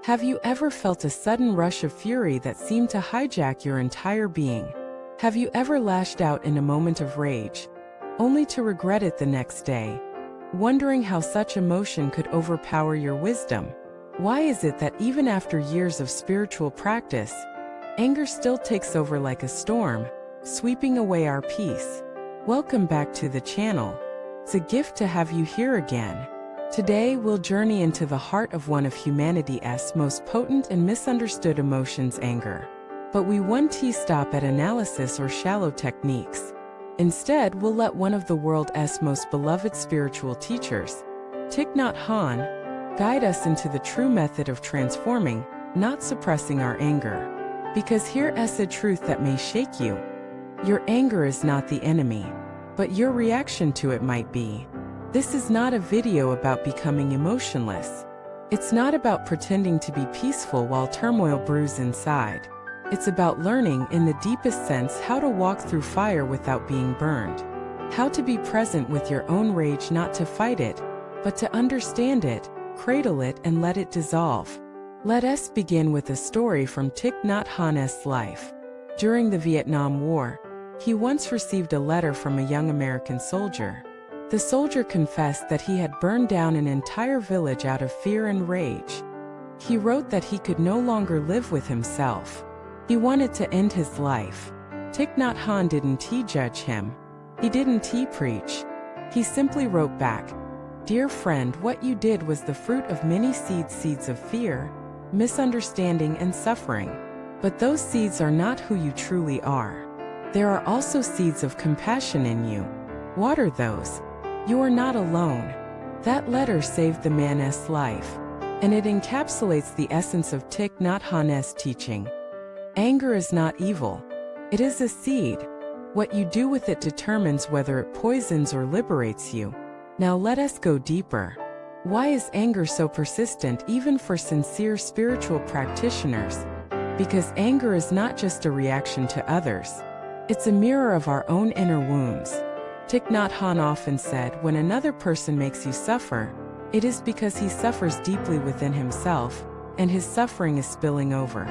Have you ever felt a sudden rush of fury that seemed to hijack your entire being? Have you ever lashed out in a moment of rage, only to regret it the next day, wondering how such emotion could overpower your wisdom? Why is it that even after years of spiritual practice, anger still takes over like a storm, sweeping away our peace? Welcome back to the channel. It's a gift to have you here again. Today we'll journey into the heart of one of humanity's most potent and misunderstood emotions, anger. But we won't stop at analysis or shallow techniques. Instead, we'll let one of the world's most beloved spiritual teachers, Thich Nhat Hanh, guide us into the true method of transforming, not suppressing our anger. Because here's a truth that may shake you. Your anger is not the enemy, but your reaction to it might be. This is not a video about becoming emotionless. It's not about pretending to be peaceful while turmoil brews inside. It's about learning, in the deepest sense, how to walk through fire without being burned. How to be present with your own rage, not to fight it, but to understand it, cradle it, and let it dissolve. Let us begin with a story from Thich Nhat Hanh's life. During the Vietnam War, he once received a letter from a young American soldier. The soldier confessed that he had burned down an entire village out of fear and rage. He wrote that he could no longer live with himself. He wanted to end his life. Thich Nhat Hanh didn't judge him. He didn't preach. He simply wrote back, "Dear friend, what you did was the fruit of many seeds of fear, misunderstanding, and suffering. But those seeds are not who you truly are. There are also seeds of compassion in you. Water those. You are not alone." That letter saved the man's life, and it encapsulates the essence of Thich Nhat Hanh's teaching. Anger is not evil. It is a seed. What you do with it determines whether it poisons or liberates you. Now let us go deeper. Why is anger so persistent even for sincere spiritual practitioners? Because anger is not just a reaction to others. It's a mirror of our own inner wounds. Thich Nhat Hanh often said, when another person makes you suffer, it is because he suffers deeply within himself, and his suffering is spilling over.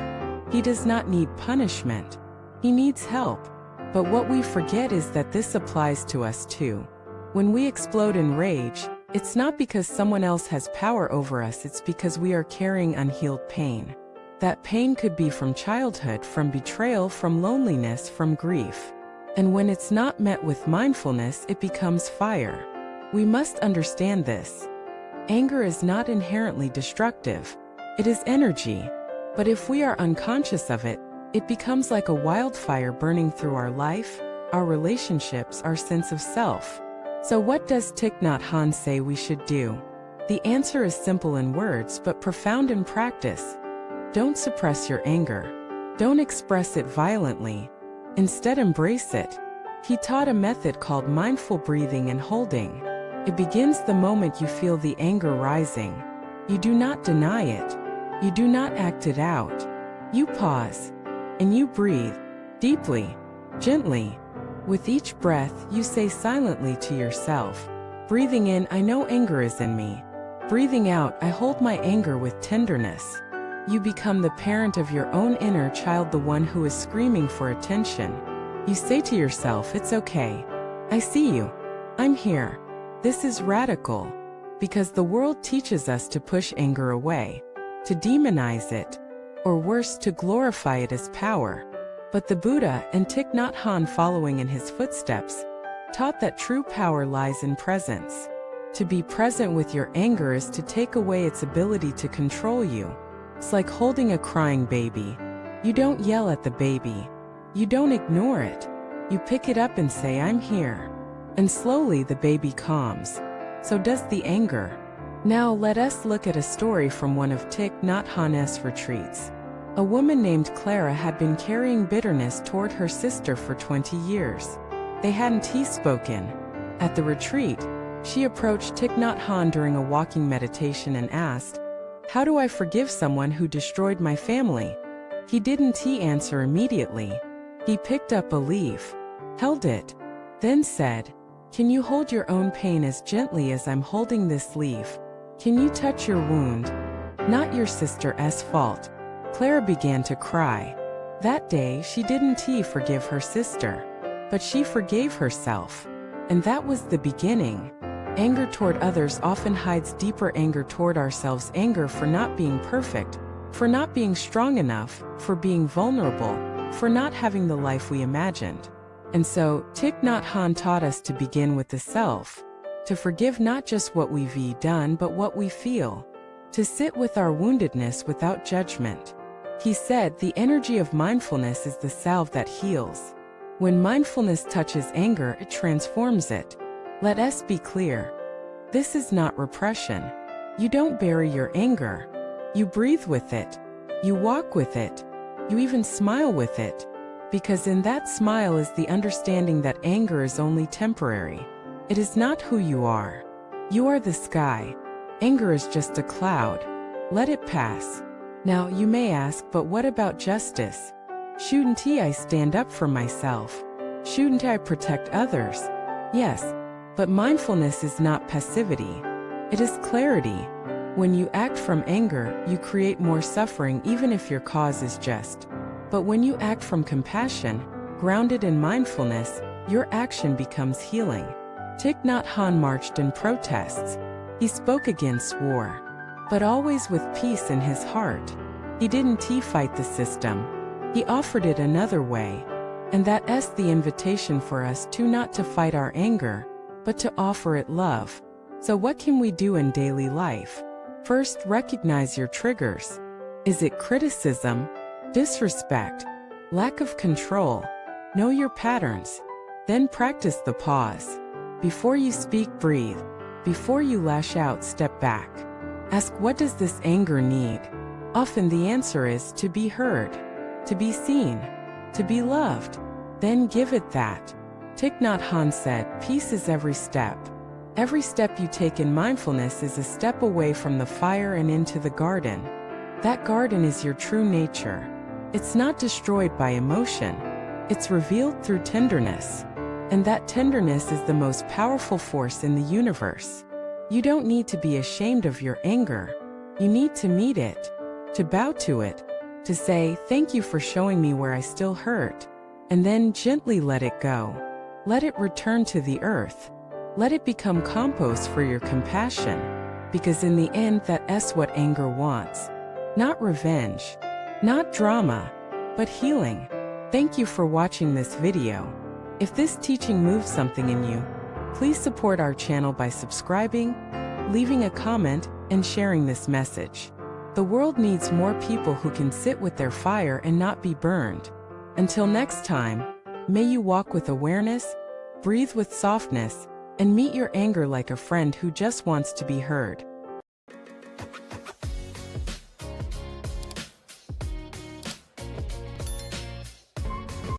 He does not need punishment. He needs help. But what we forget is that this applies to us too. When we explode in rage, it's not because someone else has power over us, it's because we are carrying unhealed pain. That pain could be from childhood, from betrayal, from loneliness, from grief. And when it's not met with mindfulness, it becomes fire. We must understand this. Anger is not inherently destructive. It is energy. But if we are unconscious of it, it becomes like a wildfire burning through our life, our relationships, our sense of self. So what does Thich Nhat Hanh say we should do? The answer is simple in words but profound in practice. Don't suppress your anger. Don't express it violently. Instead, embrace it. He taught a method called mindful breathing and holding. It begins the moment you feel the anger rising. You do not deny it. You do not act it out. You pause. And you breathe. Deeply. Gently. With each breath, you say silently to yourself, breathing in, I know anger is in me. Breathing out, I hold my anger with tenderness. You become the parent of your own inner child, the one who is screaming for attention. You say to yourself, it's okay. I see you. I'm here. This is radical. Because the world teaches us to push anger away, to demonize it, or worse, to glorify it as power. But the Buddha, and Thich Nhat Hanh following in his footsteps, taught that true power lies in presence. To be present with your anger is to take away its ability to control you. It's like holding a crying baby. You don't yell at the baby. You don't ignore it. You pick it up and say, I'm here. And slowly the baby calms. So does the anger. Now let us look at a story from one of Thich Nhat Hanh's retreats. A woman named Clara had been carrying bitterness toward her sister for 20 years. They hadn't spoken. At the retreat, she approached Thich Nhat Hanh during a walking meditation and asked, how do I forgive someone who destroyed my family? He didn't answer immediately. He picked up a leaf, held it, then said, can you hold your own pain as gently as I'm holding this leaf? Can you touch your wound? Not your sister's fault. Clara began to cry. That day, she didn't forgive her sister, but she forgave herself. And that was the beginning. Anger toward others often hides deeper anger toward ourselves, anger for not being perfect, for not being strong enough, for being vulnerable, for not having the life we imagined. And so, Thich Nhat Hanh taught us to begin with the self, to forgive not just what we've done but what we feel, to sit with our woundedness without judgment. He said the energy of mindfulness is the salve that heals. When mindfulness touches anger, it transforms it. Let us be clear. This is not repression. You don't bury your anger. You breathe with it. You walk with it. You even smile with it. Because in that smile is the understanding that anger is only temporary. It is not who you are. You are the sky. Anger is just a cloud. Let it pass. Now you may ask, but what about justice? Shouldn't I stand up for myself? Shouldn't I protect others? Yes, but mindfulness is not passivity. It is clarity. When you act from anger, you create more suffering even if your cause is just. But when you act from compassion, grounded in mindfulness, your action becomes healing. Thich Nhat Hanh marched in protests. He spoke against war, but always with peace in his heart. He didn't fight the system. He offered it another way. And that's the invitation for us to not to fight our anger, but to offer it love. So what can we do in daily life? First, recognize your triggers. Is it criticism? Disrespect? Lack of control? Know your patterns. Then practice the pause. Before you speak, breathe. Before you lash out, step back. Ask, what does this anger need? Often the answer is to be heard, to be seen, to be loved. Then give it that. Thich Nhat Hanh said, peace is every step. Every step you take in mindfulness is a step away from the fire and into the garden. That garden is your true nature. It's not destroyed by emotion. It's revealed through tenderness. And that tenderness is the most powerful force in the universe. You don't need to be ashamed of your anger. You need to meet it, to bow to it, to say, thank you for showing me where I still hurt, and then gently let it go. Let it return to the earth. Let it become compost for your compassion, because in the end that's what anger wants. Not revenge, not drama, but healing. Thank you for watching this video. If this teaching moved something in you, please support our channel by subscribing, leaving a comment, and sharing this message. The world needs more people who can sit with their fire and not be burned. Until next time, may you walk with awareness, breathe with softness, and meet your anger like a friend who just wants to be heard.